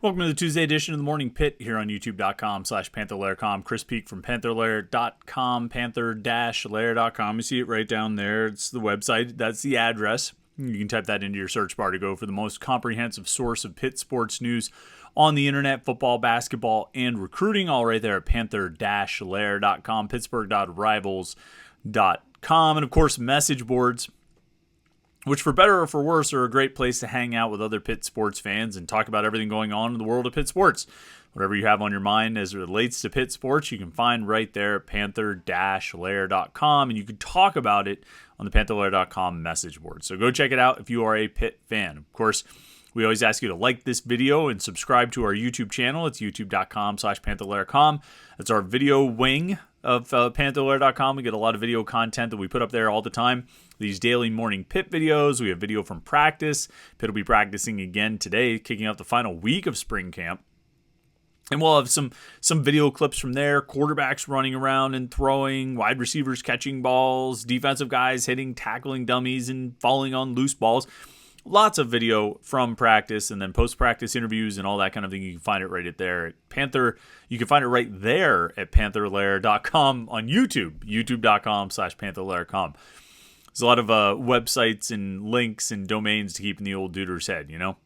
Welcome to the Tuesday edition of the Morning Pitt here on youtube.com/Panther-Lair.com. Chris Peak from Panther-Lair.com, Panther-Lair.com. You see it right down there. It's the website. That's the address. You can type that into your search bar to go for the most comprehensive source of Pitt sports news on the internet, football, basketball, and recruiting, all right there at Panther-Lair.com, Pittsburgh.rivals.com, and of course, message boards, which for better or for worse are a great place to hang out with other Pitt sports fans and talk about everything going on in the world of Pitt sports. Whatever you have on your mind as it relates to Pitt sports, you can find right there at Panther-Lair.com, and you can talk about it on the Panther-Lair.com message board. So go check it out if you are a Pitt fan. Of course, we always ask you to like this video and subscribe to our YouTube channel. It's youtube.com/Panther-Lair.com. That's our video wing of Panther-Lair.com. We get a lot of video content that we put up there all the time. These daily morning Pitt videos. We have video from practice. Pitt will be practicing again today, kicking off the final week of spring camp. And we'll have some video clips from there, quarterbacks running around and throwing, wide receivers catching balls, defensive guys hitting, tackling dummies, and falling on loose balls. Lots of video from practice and then post-practice interviews and all that kind of thing. You can find it right there at Panther. You can find it right there at Panther-Lair.com on YouTube, youtube.com/Panther-Lair.com. There's a lot of websites and links and domains to keep in the old duder's head, you know?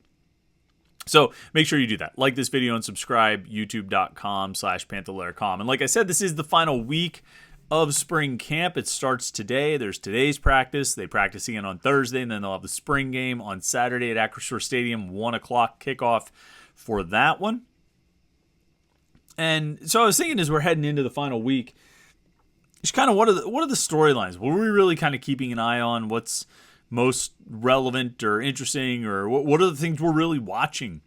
So make sure you do that. Like this video and subscribe, youtube.com/Panther-Lair.com. And like I said, this is the final week of spring camp. It starts today. There's today's practice. They practice again on Thursday, and then they'll have the spring game on Saturday at Acrisure Stadium, 1 o'clock kickoff for that one. And so I was thinking as we're heading into the final week, just kind of what are the storylines? What are we really kind of keeping an eye on? What's most relevant or interesting, or what are the things we're really watching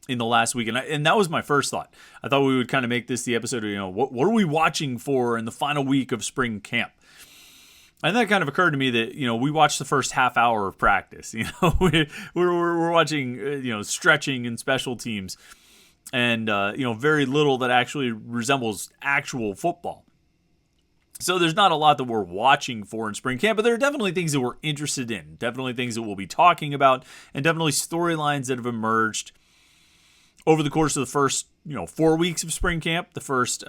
in the last week? And that was my first thought. I thought we would kind of make this the episode of, what are we watching for in the final week of spring camp? And that kind of occurred to me that, we watched the first half hour of practice. We're watching, stretching and special teams and, very little that actually resembles actual football. So there's not a lot that we're watching for in spring camp, but there are definitely things that we're interested in, definitely things that we'll be talking about, and definitely storylines that have emerged over the course of the first, 4 weeks of spring camp. The first,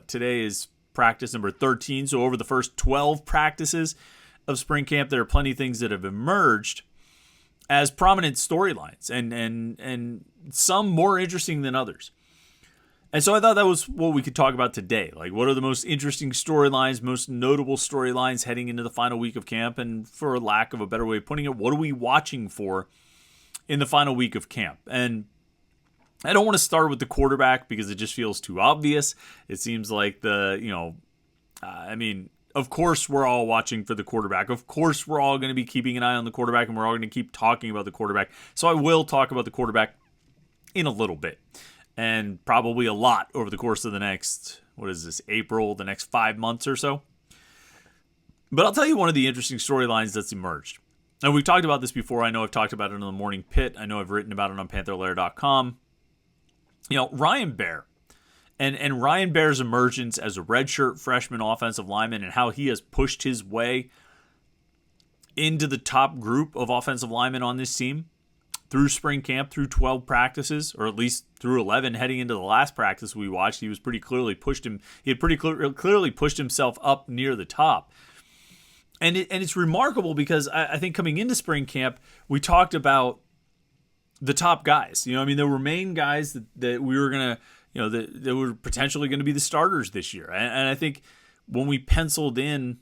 today is practice number 13. So over the first 12 practices of spring camp, there are plenty of things that have emerged as prominent storylines and some more interesting than others. And so I thought that was what we could talk about today. Like, what are the most interesting storylines, most notable storylines heading into the final week of camp? And for lack of a better way of putting it, what are we watching for in the final week of camp? And I don't want to start with the quarterback because it just feels too obvious. It seems like of course we're all watching for the quarterback. Of course we're all going to be keeping an eye on the quarterback, and we're all going to keep talking about the quarterback. So I will talk about the quarterback in a little bit, and probably a lot over the course of the next, April, the next 5 months or so. But I'll tell you one of the interesting storylines that's emerged. And we've talked about this before. I know I've talked about it on the Morning Pitt. I know I've written about it on Panther-Lair.com. Ryan Baer and Ryan Baer's emergence as a redshirt freshman offensive lineman and how he has pushed his way into the top group of offensive linemen on this team through spring camp, through 12 practices, or at least through 11 heading into the last practice we watched. He had pretty clearly pushed himself up near the top. And it's remarkable because I think coming into spring camp, we talked about the top guys. There were main guys that we were going to, that were potentially going to be the starters this year. And I think when we penciled in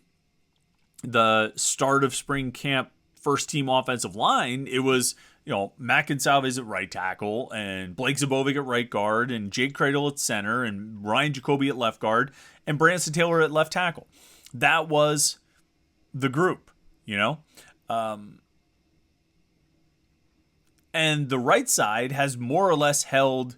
the start of spring camp first team offensive line, it was, Matt Gonsalves at right tackle and Blake Zabovic at right guard and Jake Cradle at center and Ryan Jacoby at left guard and Branson Taylor at left tackle. That was the group, and the right side has more or less held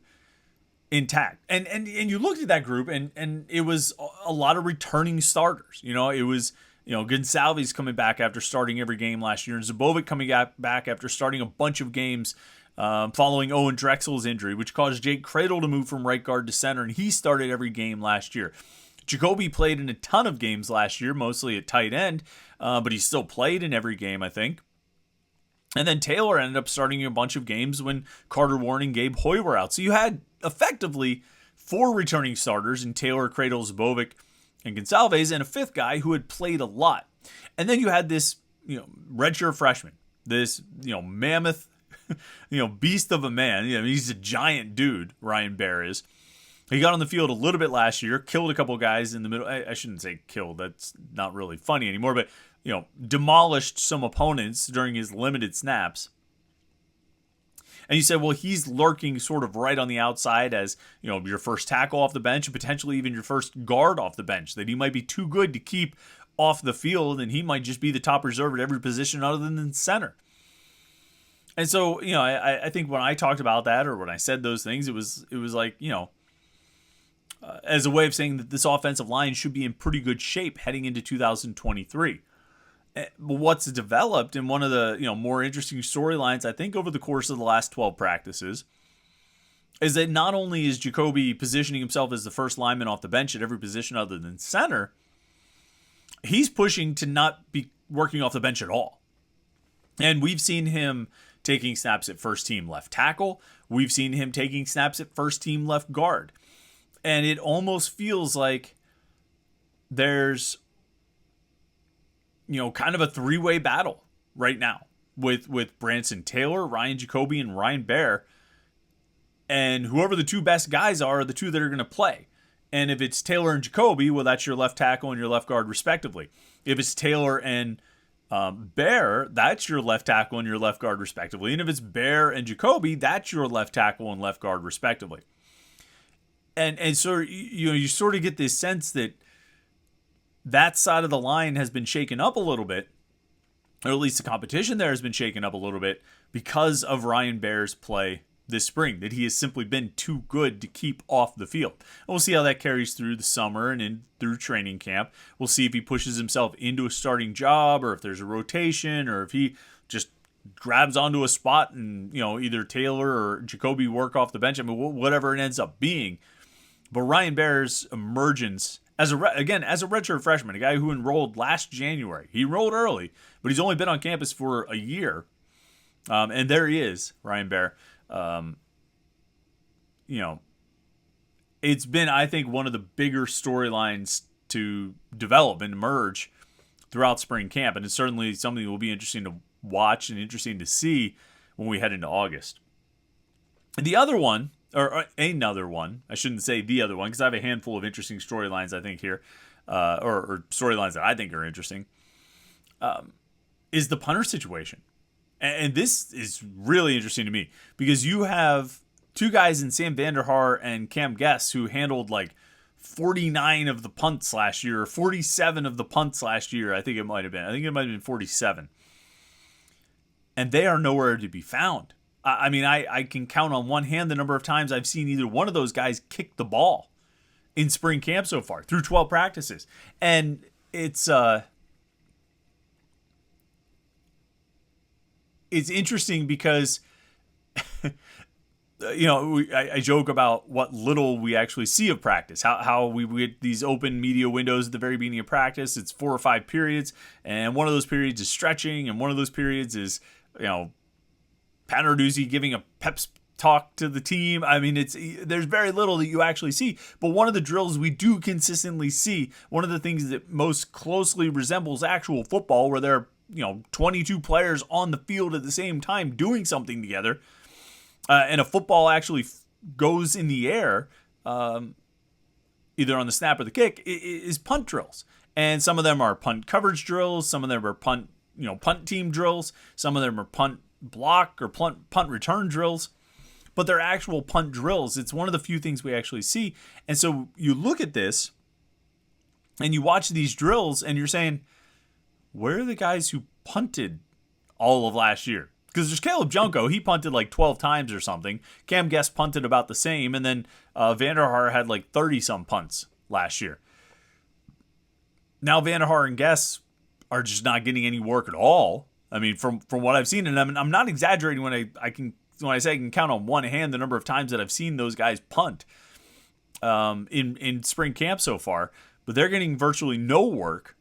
intact. And you looked at that group and it was a lot of returning starters. It was, Gonsalves coming back after starting every game last year, and Zabovic coming back after starting a bunch of games following Owen Drexel's injury, which caused Jake Cradle to move from right guard to center, and he started every game last year. Jacoby played in a ton of games last year, mostly at tight end, but he still played in every game, I think. And then Taylor ended up starting a bunch of games when Carter Warren and Gabe Hoy were out. So you had effectively 4 returning starters in Taylor, Cradles, Bovic, and Gonsalves, and a 5th guy who had played a lot. And then you had this, redshirt freshman, this, mammoth, beast of a man. He's a giant dude, Ryan Baer is. He got on the field a little bit last year, killed a couple guys in the middle. I shouldn't say killed. That's not really funny anymore, but demolished some opponents during his limited snaps. And you said, well, he's lurking sort of right on the outside as, your first tackle off the bench and potentially even your first guard off the bench, that he might be too good to keep off the field and he might just be the top reserve at every position other than center. And so, I think when I talked about that or when I said those things, it was like, as a way of saying that this offensive line should be in pretty good shape heading into 2023. But what's developed, and one of the more interesting storylines I think over the course of the last 12 practices, is that not only is Jacoby positioning himself as the first lineman off the bench at every position other than center, he's pushing to not be working off the bench at all. And we've seen him taking snaps at first team left tackle. We've seen him taking snaps at first team left guard. And it almost feels like there's kind of a 3-way battle right now with Branson Taylor, Ryan Jacoby, and Ryan Baer. And whoever the 2 best guys are the 2 that are going to play. And if it's Taylor and Jacoby, well, that's your left tackle and your left guard respectively. If it's Taylor and Baer, that's your left tackle and your left guard respectively. And if it's Baer and Jacoby, that's your left tackle and left guard respectively. And so you sort of get this sense that side of the line has been shaken up a little bit, or at least the competition there has been shaken up a little bit because of Ryan Baer's play this spring, that he has simply been too good to keep off the field. And we'll see how that carries through the summer and through training camp. We'll see if he pushes himself into a starting job or if there's a rotation or if he just grabs onto a spot and, either Taylor or Jacoby work off the bench. I mean, whatever it ends up being. But Ryan Baer's emergence as a redshirt freshman, a guy who enrolled last January. He enrolled early, but he's only been on campus for a year. And there he is, Ryan Baer. It's been, I think, one of the bigger storylines to develop and emerge throughout spring camp. And it's certainly something that will be interesting to watch and interesting to see when we head into August. And the other one, or another one, I shouldn't say the other one, because I have a handful of interesting storylines, I think, here, or storylines that I think are interesting, is the punter situation. And this is really interesting to me because you have 2 guys in Sam Vanderhaar and Cam Guess who handled like 49 of the punts last year, or 47 of the punts last year. I think it might have been 47. And they are nowhere to be found. I mean, I can count on one hand the number of times I've seen either one of those guys kick the ball in spring camp so far through 12 practices. And it's interesting because, I joke about what little we actually see of practice, how we get these open media windows at the very beginning of practice. It's 4 or 5 periods, and one of those periods is stretching, and one of those periods is, Pat Narduzzi giving a pep talk to the team. I mean, there's very little that you actually see. But one of the drills we do consistently see, one of the things that most closely resembles actual football, where there are 22 players on the field at the same time doing something together, and a football actually goes in the air, either on the snap or the kick, is punt drills. And some of them are punt coverage drills. Some of them are punt team drills. Some of them are punt block or punt return drills. But they're actual punt drills. It's one of the few things we actually see. And so you look at this and you watch these drills and you're saying, where are the guys who punted all of last year? Because there's Caleb Junko. He punted like 12 times or something. Cam Guest punted about the same. And then Vanderhaar had like 30-some punts last year. Now Vanderhaar and Guest are just not getting any work at all. I mean, from what I've seen, and I'm not exaggerating when I say I can count on one hand the number of times that I've seen those guys punt in spring camp so far. But they're getting virtually no work,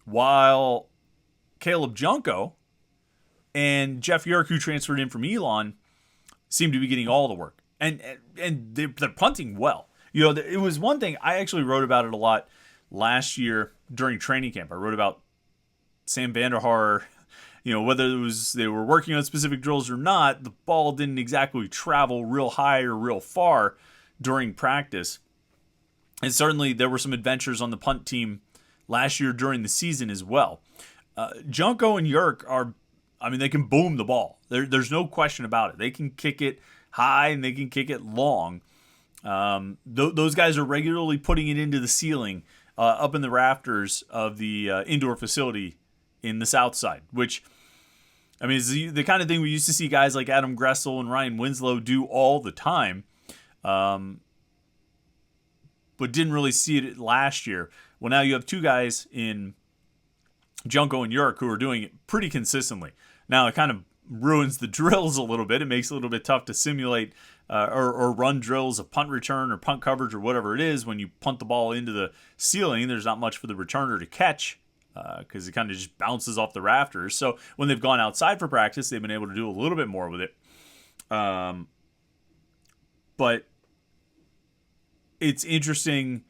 while Caleb Junko And Jeff Yerk, who transferred in from Elon, seemed to be getting all the work. And they're punting well. It was one thing, I actually wrote about it a lot last year during training camp. I wrote about Sam Vanderhaar, whether it was they were working on specific drills or not, the ball didn't exactly travel real high or real far during practice. And certainly there were some adventures on the punt team last year during the season as well. Junko and Yerk they can boom the ball. There's no question about it. They can kick it high and they can kick it long. Those guys are regularly putting it into the ceiling up in the rafters of the indoor facility in the South Side, which, is the kind of thing we used to see guys like Adam Gressel and Ryan Winslow do all the time, but didn't really see it last year. Well, now you have two guys in Junko and Yerk who are doing it pretty consistently. Now it kind of ruins the drills a little bit. It makes it a little bit tough to simulate or run drills of punt return or punt coverage or whatever it is when you punt the ball into the ceiling. There's not much for the returner to catch because it kind of just bounces off the rafters. So when they've gone outside for practice, they've been able to do a little bit more with it. But it's interesting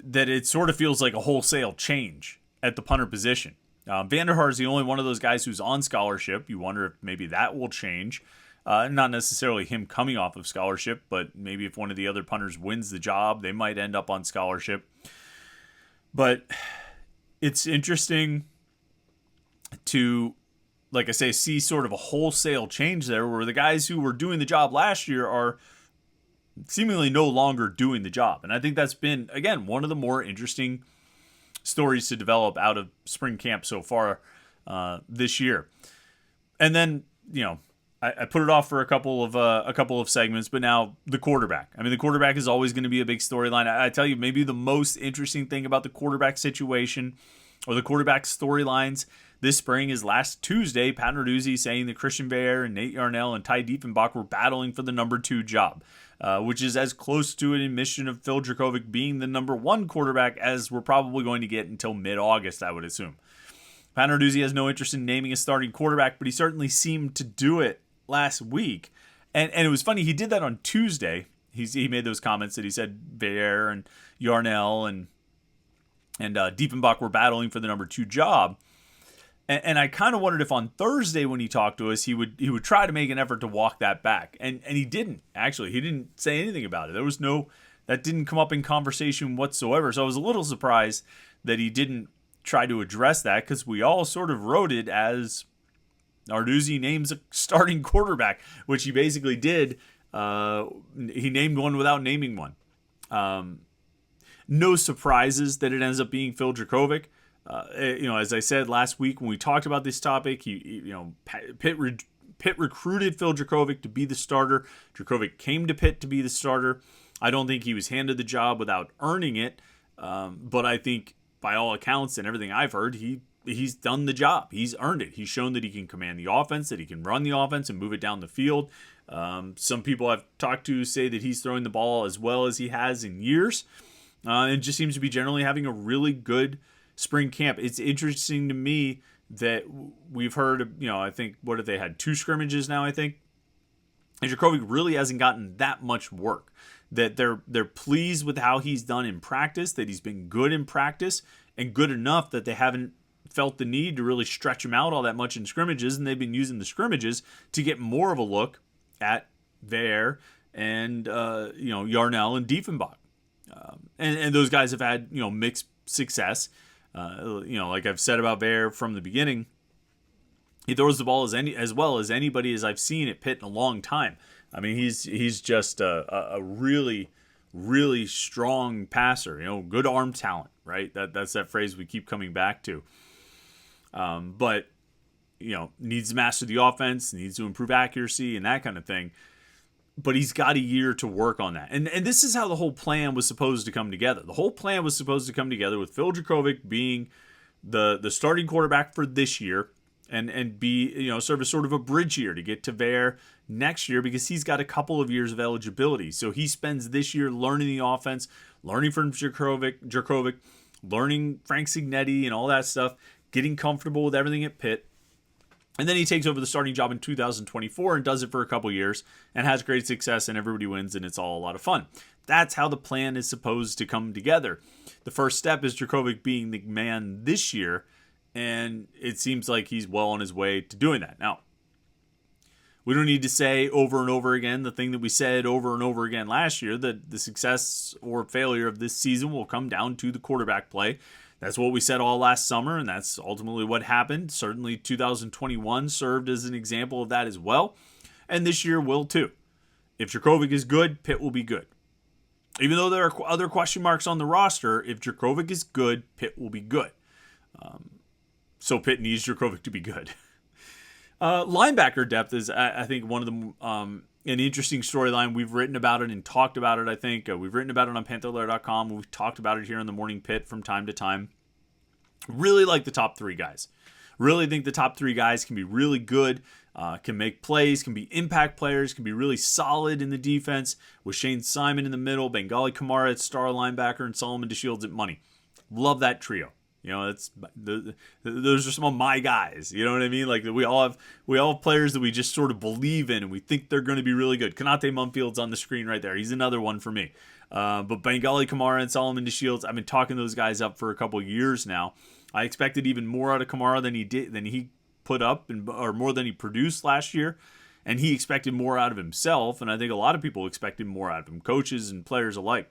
that it sort of feels like a wholesale change at the punter position. Vanderhaar is the only one of those guys who's on scholarship. You wonder if maybe that will change. Not necessarily him coming off of scholarship, but maybe if one of the other punters wins the job, they might end up on scholarship. But it's interesting to, like I say, see sort of a wholesale change there where the guys who were doing the job last year are seemingly no longer doing the job. And I think that's been, again, one of the more interesting stories to develop out of spring camp so far this year. And then, I put it off for a couple of segments, but now the quarterback. The quarterback is always going to be a big storyline. I tell you, maybe the most interesting thing about the quarterback situation or the quarterback storylines this spring is last Tuesday, Pat Narduzzi saying that Christian Bear and Nate Yarnell and Ty Diefenbach were battling for the number 2 job, which is as close to an admission of Phil Dracovic being the number 1 quarterback as we're probably going to get until mid-August, I would assume. Pat Narduzzi has no interest in naming a starting quarterback, but he certainly seemed to do it last week. And it was funny, he did that on Tuesday. He made those comments that he said Bear and Yarnell and Diefenbach were battling for the number 2 job. And I kind of wondered if on Thursday when he talked to us, he would try to make an effort to walk that back. And he didn't, actually. He didn't say anything about it. That didn't come up in conversation whatsoever. So I was a little surprised that he didn't try to address that because we all sort of wrote it as Narduzzi names a starting quarterback, which he basically did. He named one without naming one. No surprises that it ends up being Phil Dracovic. As I said last week when we talked about this topic, Pitt recruited Phil Dracovic to be the starter. Dracovic came to Pitt to be the starter. I don't think he was handed the job without earning it, but I think by all accounts and everything I've heard, he's done the job. He's earned it. He's shown that he can command the offense, that he can run the offense and move it down the field. Some people I've talked to say that he's throwing the ball as well as he has in years, and just seems to be generally having a really good spring camp. It's interesting to me that we've heard, I think, what have they had? 2 scrimmages now, I think. And Dracovic really hasn't gotten that much work. That they're pleased with how he's done in practice, that he's been good in practice and good enough that they haven't felt the need to really stretch him out all that much in scrimmages, and they've been using the scrimmages to get more of a look at Ver and Yarnell and Diefenbach. And those guys have had mixed success. Like I've said about Bear from the beginning, he throws the ball as well as anybody as I've seen at Pitt in a long time. He's just a really, really strong passer. Good arm talent, right? That's that phrase we keep coming back to. But needs to master the offense, needs to improve accuracy and that kind of thing. But he's got a year to work on that. And this is how the whole plan was supposed to come together. The whole plan was supposed to come together with Phil Dracovic being the starting quarterback for this year and be, serve as sort of a bridge year to get to Ver next year because he's got a couple of years of eligibility. So he spends this year learning the offense, learning from Dracovic, learning Frank Signetti and all that stuff, getting comfortable with everything at Pitt. And then he takes over the starting job in 2024 and does it for a couple years and has great success, and everybody wins, and it's all a lot of fun. That's how the plan is supposed to come together. The first step is Djokovic being the man this year, and it seems like he's well on his way to doing that. Now, we don't need to say over and over again the thing that we said over and over again last year, that the success or failure of this season will come down to the quarterback play. That's what we said all last summer, and that's ultimately what happened. Certainly 2021 served as an example of that as well, and this year will too. If Djokovic is good, Pitt will be good. Even though there are other question marks on the roster, if Djokovic is good, Pitt will be good. So Pitt needs Djokovic to be good. Linebacker depth is, I think, one of the an interesting storyline. We've written about it and talked about it, I think. We've written about it on Panther-Lair.com. We've talked about it here in the Morning Pitt from time to time. Really like the top three guys. Really think the top three guys can be really good, can make plays, can be impact players, can be really solid in the defense, with Shane Simon in the middle, Bengali Kamara at star linebacker, and Solomon DeShields at money. Love that trio. You know, those are some of my guys. You know what I mean? Like, we all have players that we just sort of believe in and we think they're going to be really good. Kanate Mumfield's on the screen right there. He's another one for me. But Bengali Kamara and Solomon DeShields, I've been talking those guys up for a couple of years now. I expected even more out of Kamara than he put up, or more than he produced last year. And he expected more out of himself. And I think a lot of people expected more out of him, coaches and players alike.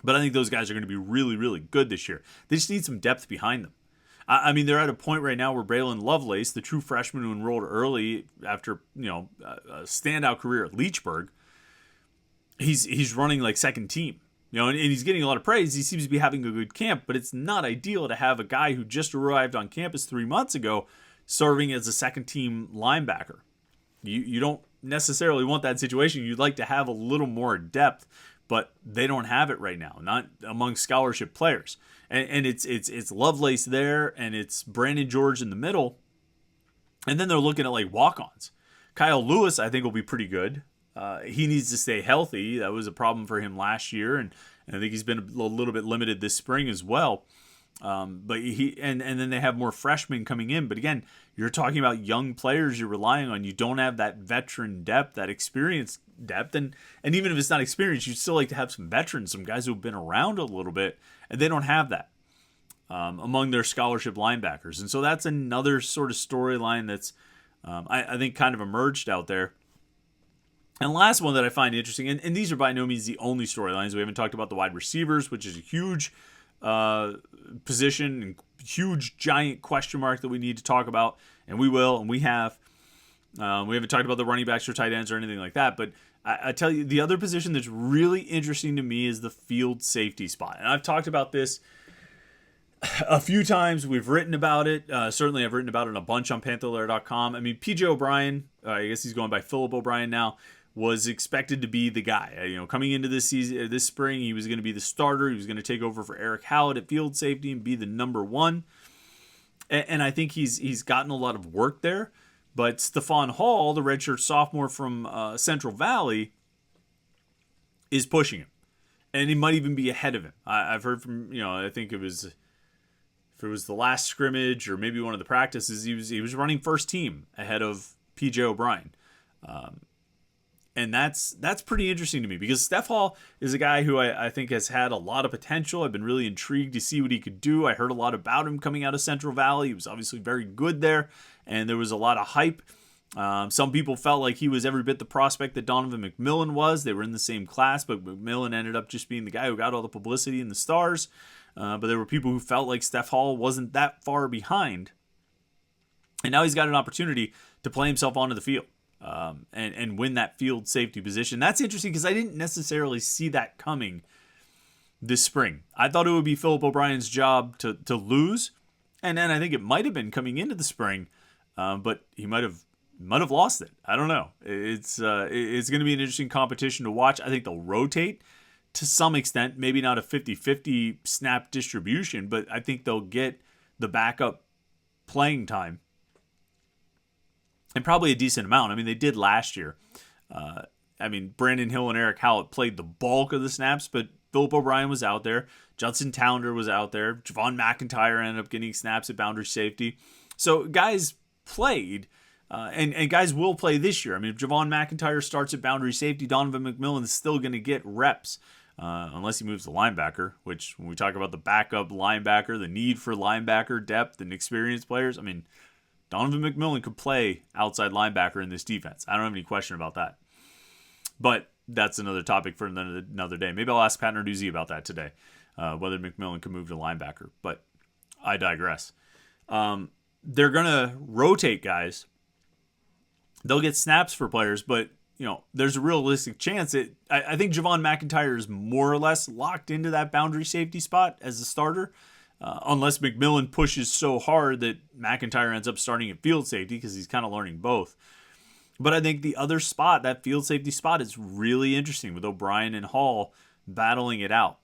But I think those guys are going to be really, really good this year. They just need some depth behind them. I mean, they're at a point right now where Braylon Lovelace, the true freshman who enrolled early after, a standout career at Leechburg, he's running like second team. And he's getting a lot of praise. He seems to be having a good camp, but it's not ideal to have a guy who just arrived on campus 3 months ago serving as a second team linebacker. You don't necessarily want that situation. You'd like to have a little more depth, but they don't have it right now, not among scholarship players. And it's Lovelace there, and it's Brandon George in the middle. And then they're looking at like walk-ons. Kyle Lewis, I think, will be pretty good. He needs to stay healthy. That was a problem for him last year, and I think he's been a little bit limited this spring as well. But and then they have more freshmen coming in. But again, you're talking about young players you're relying on. You don't have that veteran depth, that experience depth. And even if it's not experience, you'd still like to have some veterans, some guys who have been around a little bit, and they don't have that among their scholarship linebackers. And so that's another sort of storyline that's, I think, kind of emerged out there. And the last one that I find interesting, and these are by no means the only storylines. We haven't talked about the wide receivers, which is a huge position and huge giant question mark that we need to talk about, and we will, and we have. We haven't talked about the running backs or tight ends or anything like that, but I tell you, the other position that's really interesting to me is the field safety spot. And I've talked about this a few times. We've written about it. Certainly I've written about it a bunch on Panther-Lair.com. I mean, PJ O'Brien, I guess he's going by Philip O'Brien now, was expected to be the guy. Coming into this season, this spring, he was going to be the starter. He was going to take over for Eric Hallett at field safety and be the number one. And I think he's gotten a lot of work there. But Stephon Hall, the redshirt sophomore from Central Valley, is pushing him. And he might even be ahead of him. I've heard from, I think if it was the last scrimmage or maybe one of the practices, he was running first team ahead of PJ O'Brien. And that's pretty interesting to me, because Steph Hall is a guy who I think has had a lot of potential. I've been really intrigued to see what he could do. I heard a lot about him coming out of Central Valley. He was obviously very good there, and there was a lot of hype. Some people felt like he was every bit the prospect that Donovan McMillan was. They were in the same class, but McMillan ended up just being the guy who got all the publicity and the stars. But there were people who felt like Steph Hall wasn't that far behind. And now he's got an opportunity to play himself onto the field. And win that field safety position. That's interesting because I didn't necessarily see that coming this spring. I thought it would be Philip O'Brien's job to lose, and then I think it might have been coming into the spring, but he might have lost it. I don't know. It's going to be an interesting competition to watch. I think they'll rotate to some extent, maybe not a 50-50 snap distribution, but I think they'll get the backup playing time. And probably a decent amount. I mean, they did last year. Brandon Hill and Eric Hallett played the bulk of the snaps, but Philip O'Brien was out there. Judson Towner was out there. Javon McIntyre ended up getting snaps at boundary safety. So guys played. And guys will play this year. I mean, if Javon McIntyre starts at boundary safety, Donovan McMillan is still going to get reps. Unless he moves to linebacker, which when we talk about the backup linebacker, the need for linebacker depth and experienced players, I mean, Donovan McMillan could play outside linebacker in this defense. I don't have any question about that. But that's another topic for another day. Maybe I'll ask Pat Narduzzi about that today, whether McMillan can move to linebacker. But I digress. They're going to rotate guys. They'll get snaps for players, but there's a realistic chance that I think Javon McIntyre is more or less locked into that boundary safety spot as a starter, unless McMillan pushes so hard that McIntyre ends up starting at field safety because he's kind of learning both. But I think the other spot, that field safety spot, is really interesting with O'Brien and Hall battling it out.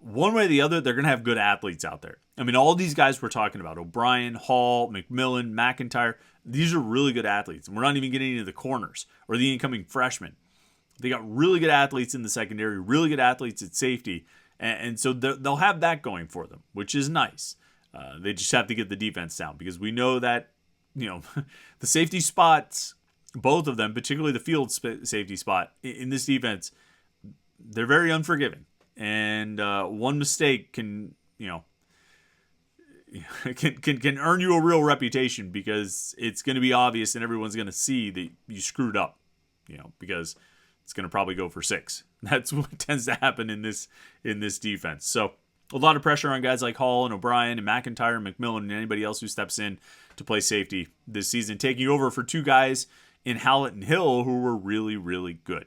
One way or the other, they're going to have good athletes out there. I mean, all these guys we're talking about, O'Brien, Hall, McMillan, McIntyre, these are really good athletes. And we're not even getting into the corners or the incoming freshmen. They got really good athletes in the secondary, really good athletes at safety. And so they'll have that going for them, which is nice. They just have to get the defense down because we know that, the safety spots, both of them, particularly the field safety spot in this defense, they're very unforgiving. And one mistake can earn you a real reputation because it's going to be obvious and everyone's going to see that you screwed up, because it's going to probably go for 6. That's what tends to happen in this defense. So a lot of pressure on guys like Hall and O'Brien and McIntyre and McMillan and anybody else who steps in to play safety this season, taking over for 2 guys in Hallett and Hill who were really, really good.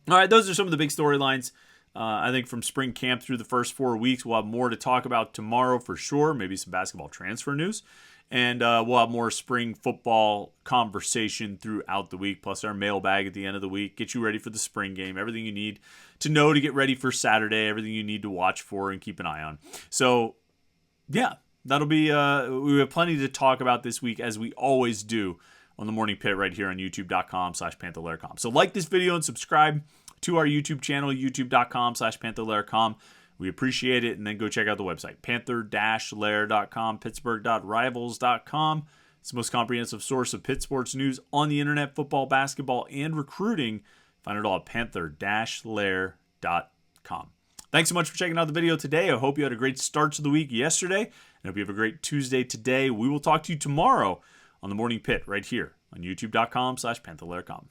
All right, those are some of the big storylines. I think from spring camp through the first 4 weeks, we'll have more to talk about tomorrow for sure. Maybe some basketball transfer news. And we'll have more spring football conversation throughout the week, plus our mailbag at the end of the week. Get you ready for the spring game. Everything you need to know to get ready for Saturday. Everything you need to watch for and keep an eye on. So, yeah, that'll be we have plenty to talk about this week, as we always do on the Morning Pit right here on youtube.com/Panther-Lair.com. So like this video and subscribe to our YouTube channel, youtube.com/Panther-Lair.com. We appreciate it. And then go check out the website, Panther-Lair.com, Pittsburgh.rivals.com. It's the most comprehensive source of Pitt sports news on the internet, football, basketball, and recruiting. Find it all at Panther-Lair.com. Thanks so much for checking out the video today. I hope you had a great start to the week yesterday. And I hope you have a great Tuesday today. We will talk to you tomorrow on the Morning Pit right here on youtube.com/Panther-Lair.com.